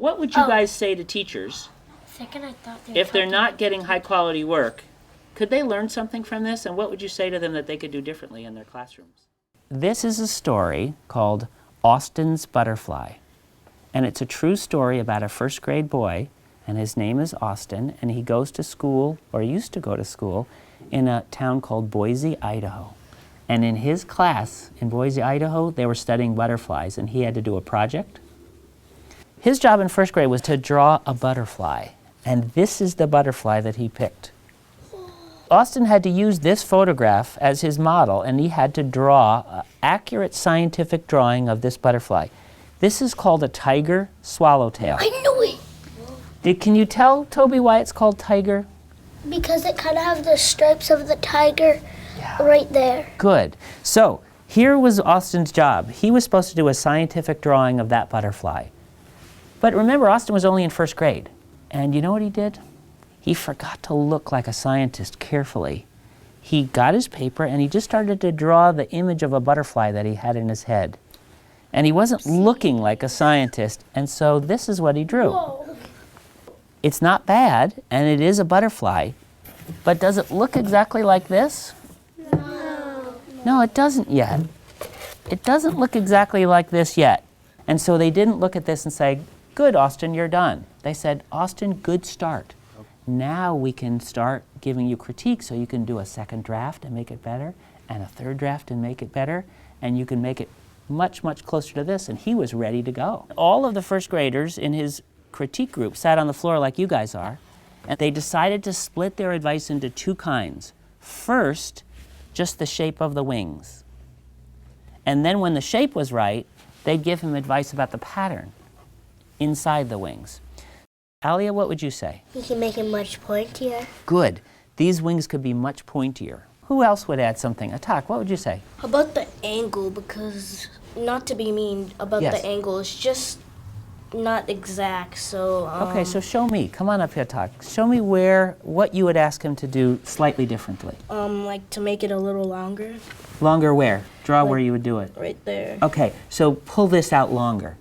What would you guys say to teachers Second, I thought if they're not getting high quality work? Could they learn something from this, and what would you say to them that they could do differently in their classrooms? This is a story called Austin's Butterfly, and it's a true story about a first grade boy, and his name is Austin, and he goes to school, or used to go to school, in a town called Boise, Idaho. And in his class in Boise, Idaho, they were studying butterflies, and he had to do a project. His job in first grade was to draw a butterfly, and this is the butterfly that he picked. Austin had to use this photograph as his model, and he had to draw an accurate scientific drawing of this butterfly. This is called a tiger swallowtail. I knew it! Can you tell, Toby, why it's called tiger? Because it kind of has the stripes of the tiger right there. Good. So here was Austin's job. He was supposed to do a scientific drawing of that butterfly. But remember, Austin was only in first grade. And you know what he did? He forgot to look like a scientist carefully. He got his paper and he just started to draw the image of a butterfly that he had in his head. And he wasn't looking like a scientist, and so this is what he drew. Whoa. It's not bad, and it is a butterfly, but does it look exactly like this? No. No, it doesn't yet. It doesn't look exactly like this yet. And so they didn't look at this and say, "Good, Austin, you're done." They said, "Austin, good start. Now we can start giving you critique so you can do a second draft and make it better, and a third draft and make it better, and you can make it much, much closer to this." And he was ready to go. All of the first graders in his critique group sat on the floor like you guys are, and they decided to split their advice into two kinds. First, just the shape of the wings. And then when the shape was right, they'd give him advice about the pattern inside the wings. Alia, what would you say? You can make it much pointier. Good. These wings could be much pointier. Who else would add something? Atak, what would you say? How about the angle? Because, not to be mean about Yes. the angle, it's just not exact, so... Okay, so show me. Come on up here, Atak. Show me what you would ask him to do slightly differently. like to make it a little longer, Longer where? Draw where you would do it. right there. Okay, so pull this out longer.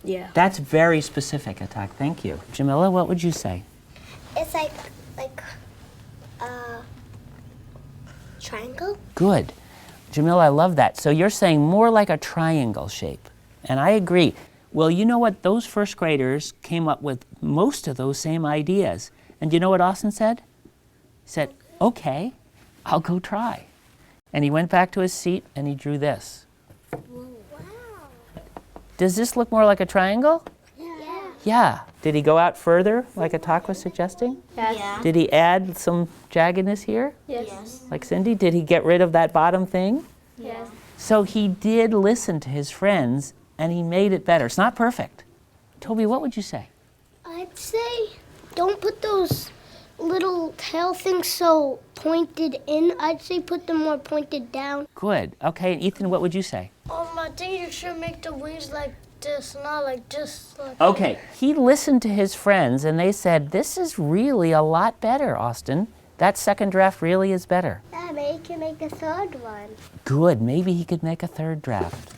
Yeah. That's very specific, Atak. Thank you. Jamila, what would you say? It's like triangle. Good. Jamila, I love that. So you're saying more like a triangle shape. And I agree. Well, you know what? Those first graders came up with most of those same ideas. And you know what Austin said? He said, "Okay, I'll go try." And he went back to his seat and he drew this. Wow. Does this look more like a triangle? Yeah. Yeah. Did he go out further, like Atak was suggesting? Yes. Yeah. Did he add some jaggedness here, Yes. like Cindy? Did he get rid of that bottom thing? Yes. So he did listen to his friends, and he made it better. It's not perfect. Toby, what would you say? I'd say don't put those little tail things so pointed in. I'd say put them more pointed down. Good. Okay, and Ethan, what would you say? I think you should make the wings like this, not like this. Okay, he listened to his friends, and they said, "This is really a lot better, Austin. That second draft really is better." Yeah, maybe you can make a third one. Good. Maybe he could make a third draft.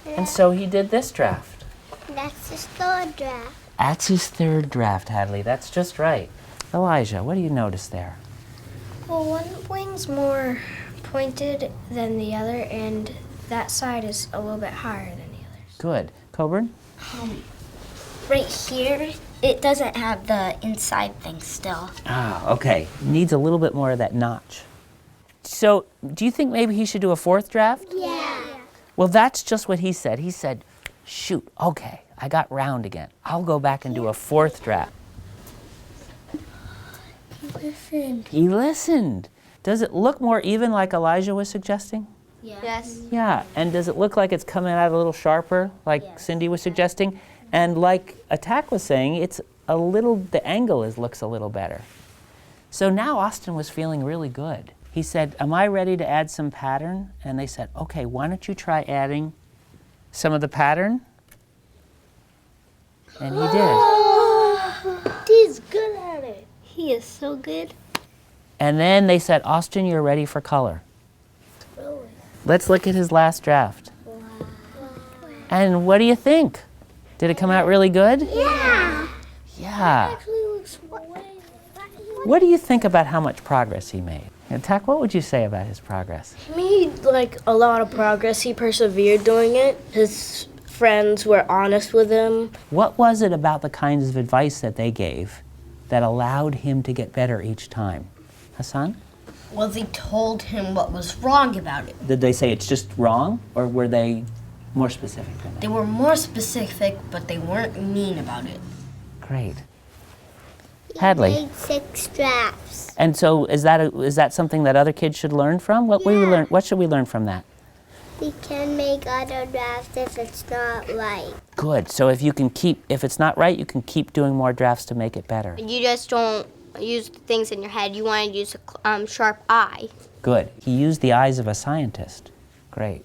And so he did this draft. That's his third draft. That's his third draft, Hadley. That's just right. Elijah, what do you notice there? Well, one wing's more pointed than the other, and that side is a little bit higher than the others. Good. Coburn? Right here, it doesn't have the inside thing still. Ah, okay. Needs a little bit more of that notch. So, do you think maybe he should do a fourth draft? Yeah. Well, that's just what he said. He said, "Shoot, okay, I got round again. I'll go back and do a fourth draft." Listen. He listened. Does it look more even like Elijah was suggesting? Yes. Yeah, and does it look like it's coming out a little sharper, like Cindy was suggesting? And like Attack was saying, it's a little, the angle looks a little better. So now Austin was feeling really good. He said, "Am I ready to add some pattern?" And they said, "Okay, why don't you try adding some of the pattern?" And he did. He's good at it. He is so good. And then they said, "Austin, you're ready for color." Really? Let's look at his last draft. Wow. And what do you think? Did it come out really good? Yeah. Yeah. Actually looks What do you think about how much progress he made? And Tak, what would you say about his progress? He made like a lot of progress. He persevered doing it. His friends were honest with him. What was it about the kinds of advice that they gave that allowed him to get better each time? Hassan? Well, they told him what was wrong about it. Did they say it's just wrong, or were they more specific than that? They were more specific, but they weren't mean about it. Great. Hadley. Made 6 drafts. And so is that something that other kids should learn from? What should we learn from that? We can make other drafts if it's not right. Good. So if it's not right, you can keep doing more drafts to make it better. You just don't use things in your head. You want to use a sharp eye. Good. He used the eyes of a scientist. Great.